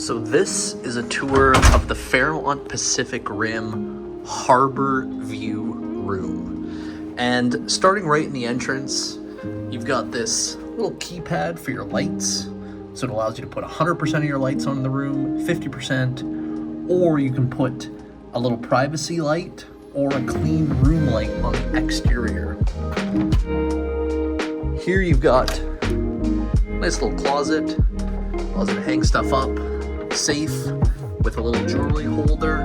So this is a tour of the Fairmont Pacific Rim Harbour View Room. And starting right in the entrance, you've got this little keypad for your lights. So it allows you to put 100% of your lights on in the room, 50%, or you can put a little privacy light or a clean room light on the exterior. Here you've got a nice little closet to hang stuff up, safe with a little jewelry holder,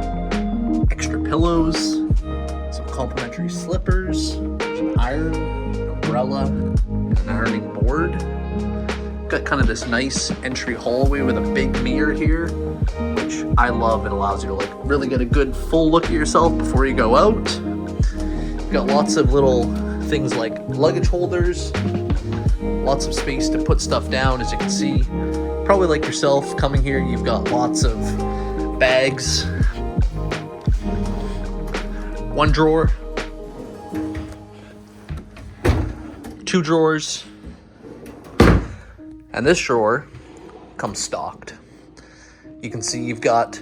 extra pillows, some complimentary slippers, an iron, an umbrella, and an ironing board. Got kind of this nice entry hallway with a big mirror here, which I love. It allows you to like really get a good full look at yourself before you go out. You've got lots of little things like luggage holders, lots of space to put stuff down, as you can see. Probably like yourself, coming here, you've got lots of bags. One drawer, two drawers, and this drawer comes stocked. You can see you've got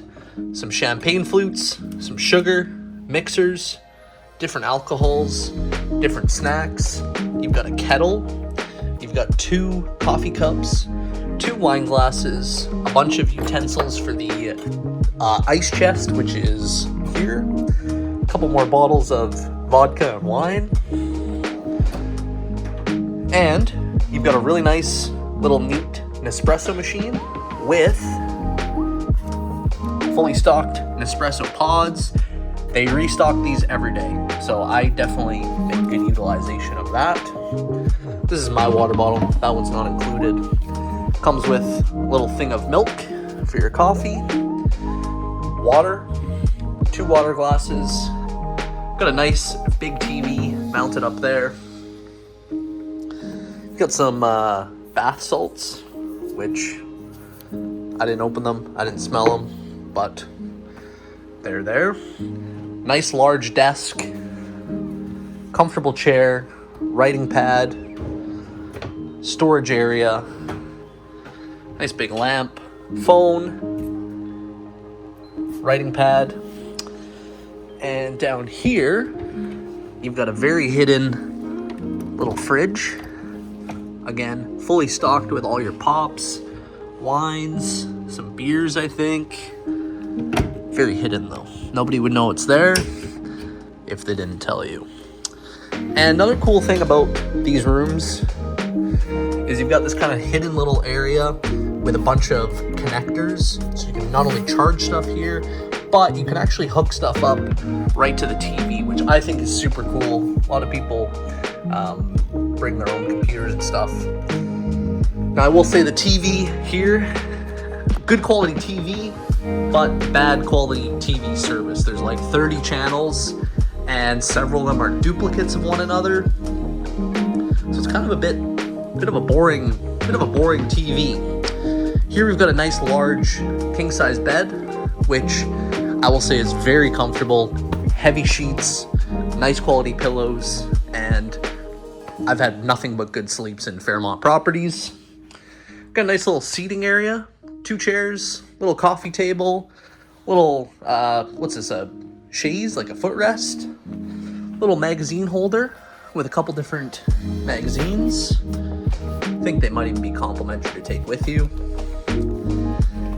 some champagne flutes, some sugar, mixers, different alcohols, different snacks. You've got a kettle. You've got 2 coffee cups, 2 wine glasses, a bunch of utensils for the ice chest, which is here, a couple more bottles of vodka and wine, and you've got a really nice little neat Nespresso machine with fully stocked Nespresso pods. They restock these every day, so I definitely make good utilization of that. This is my water bottle. That one's not included. Comes with a little thing of milk for your coffee, water, 2 water glasses. Got a nice big TV mounted up there. Got some bath salts, which I didn't open them, I didn't smell them, but they're there. Nice large desk, comfortable chair, writing pad, storage area, nice big lamp, phone, writing pad, and down here you've got a very hidden little fridge. Again, fully stocked with all your pops, wines, some beers, I think. Very hidden though. Nobody would know it's there if they didn't tell you. And another cool thing about these rooms is you've got this kind of hidden little area with a bunch of connectors. So you can not only charge stuff here, but you can actually hook stuff up right to the TV, which I think is super cool. A lot of people bring their own computers and stuff. Now I will say the TV here, good quality TV, but bad quality TV service. There's like 30 channels and several of them are duplicates of one another. So it's kind of a bit of a boring TV. Here we've got a nice large king size bed, which I will say is very comfortable. Heavy sheets, nice quality pillows, and I've had nothing but good sleeps in Fairmont properties. Got a nice little seating area, 2 chairs, little coffee table, little, what's this, a chaise, like a footrest, little magazine holder with a couple different magazines. I think they might even be complimentary to take with you.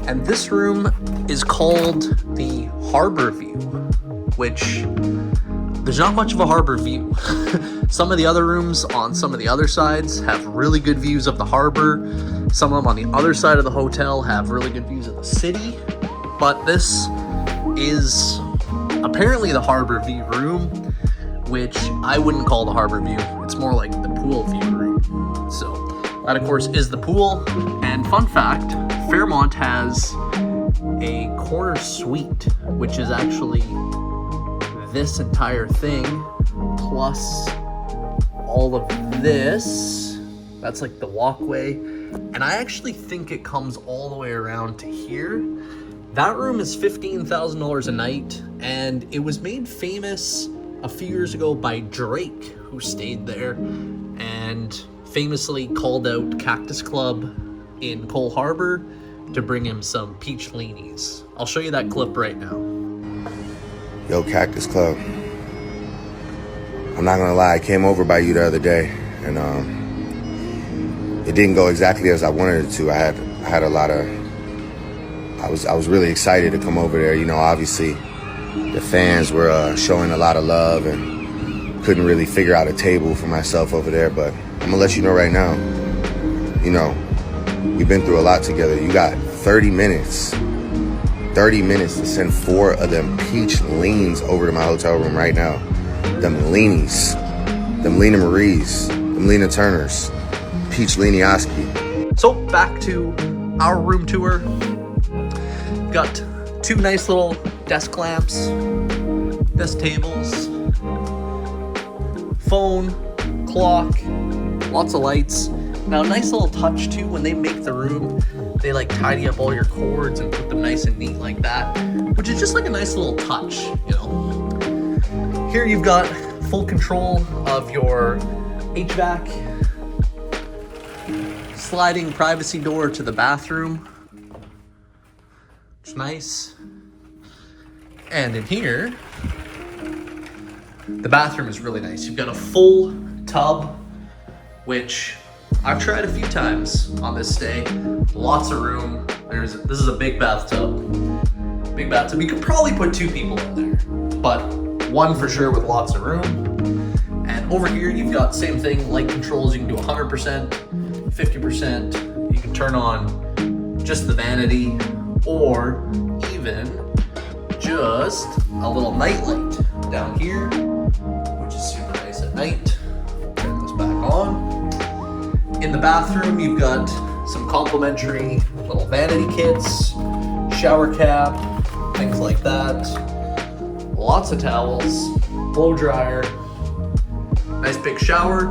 And this room is called the Harbour View, which there's not much of a harbor view. Some of the other rooms on some of the other sides have really good views of the harbor. Some of them on the other side of the hotel have really good views of the city. But this is apparently the Harbour View room, which I wouldn't call the Harbour View. It's more like the pool view room. So that, of course, is the pool. And fun fact, Fairmont has a corner suite, which is actually this entire thing plus all of this. That's like the walkway, and I actually think it comes all the way around to here. That room is $15,000 a night, and it was made famous a few years ago by Drake, who stayed there and famously called out Cactus Club in Cole Harbour to bring him some peach leanies. I'll show you that clip right now. Yo, Cactus Club. I'm not gonna lie, I came over by you the other day, and it didn't go exactly as I wanted it to. I had a lot of. I was really excited to come over there. You know, obviously, the fans were showing a lot of love, and couldn't really figure out a table for myself over there. But I'm gonna let you know right now. You know, we've been through a lot together. You got 30 minutes. 30 minutes to send 4 of them peach leans over to my hotel room right now. Them leanies, them Lena Marie's, them Lena Turners, peach leanioski. So back to our room tour. Got 2 nice little desk lamps, desk tables, phone, clock, lots of lights. Now, a nice little touch too, when they make the room, they like tidy up all your cords and put them nice and neat like that, which is just like a nice little touch, you know. Here you've got full control of your HVAC, sliding privacy door to the bathroom. It's nice. And in here, the bathroom is really nice. You've got a full tub, which I've tried a few times on this stay. Lots of room. This is a big bathtub. Big bathtub. You could probably put 2 people in there, but 1 for sure with lots of room. And over here you've got same thing, light controls. You can do 100%, 50%. You can turn on just the vanity, or even just a little night light down here, which is super nice at night. Turn this back on. In the bathroom, you've got some complimentary little vanity kits, shower cap, things like that. Lots of towels, blow dryer, nice big shower.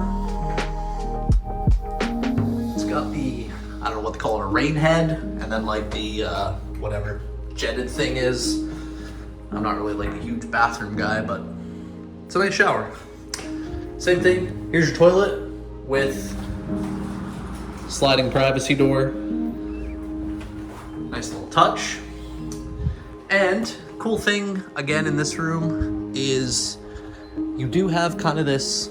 It's got the, I don't know what they call it, a rain head, and then like the, whatever jetted thing is. I'm not really like a huge bathroom guy, but it's a nice shower. Same thing, here's your toilet with sliding privacy door. Nice little touch. And cool thing again in this room is you do have kind of this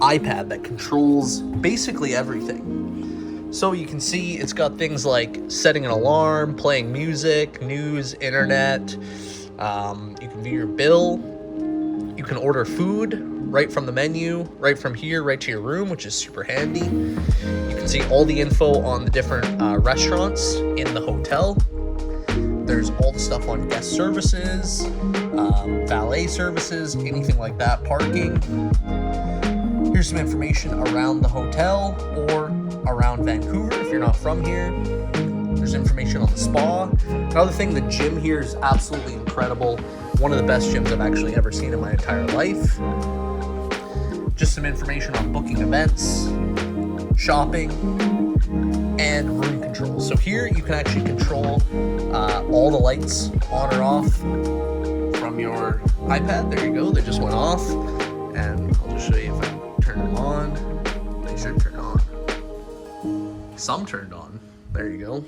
iPad that controls basically everything. So you can see it's got things like setting an alarm, playing music, news, internet. You can view your bill. You can order food right from the menu, right from here, right to your room, which is super handy. You can see all the info on the different restaurants in the hotel. There's all the stuff on guest services, valet services, anything like that, parking. Here's some information around the hotel or around Vancouver if you're not from here. There's information on the spa. Another thing, the gym here is absolutely incredible. One of the best gyms I've actually ever seen in my entire life. Just some information on booking events, shopping, and room control. So here you can actually control all the lights on or off from your iPad. There you go, they just went off. And I'll just show you if I turn them on. They should turn on. Some turned on. There you go.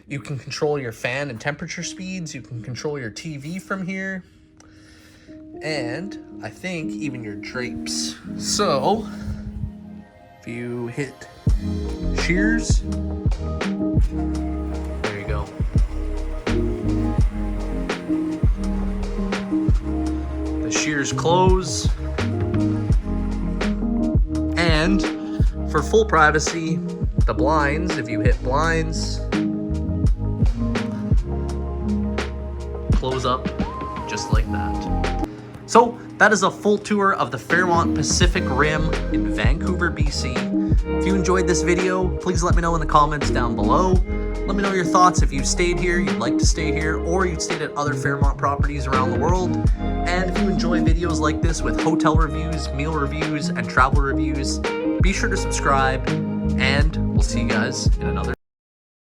You can control your fan and temperature speeds. You can control your TV from here. And I think even your drapes. So if you hit shears, there you go. The shears close. And for full privacy, the blinds, if you hit blinds, close up just like that. So that is a full tour of the Fairmont Pacific Rim in Vancouver, BC. If you enjoyed this video, please let me know in the comments down below. Let me know your thoughts if you've stayed here, you'd like to stay here, or you'd stayed at other Fairmont properties around the world. And if you enjoy videos like this with hotel reviews, meal reviews, and travel reviews, be sure to subscribe, and we'll see you guys in another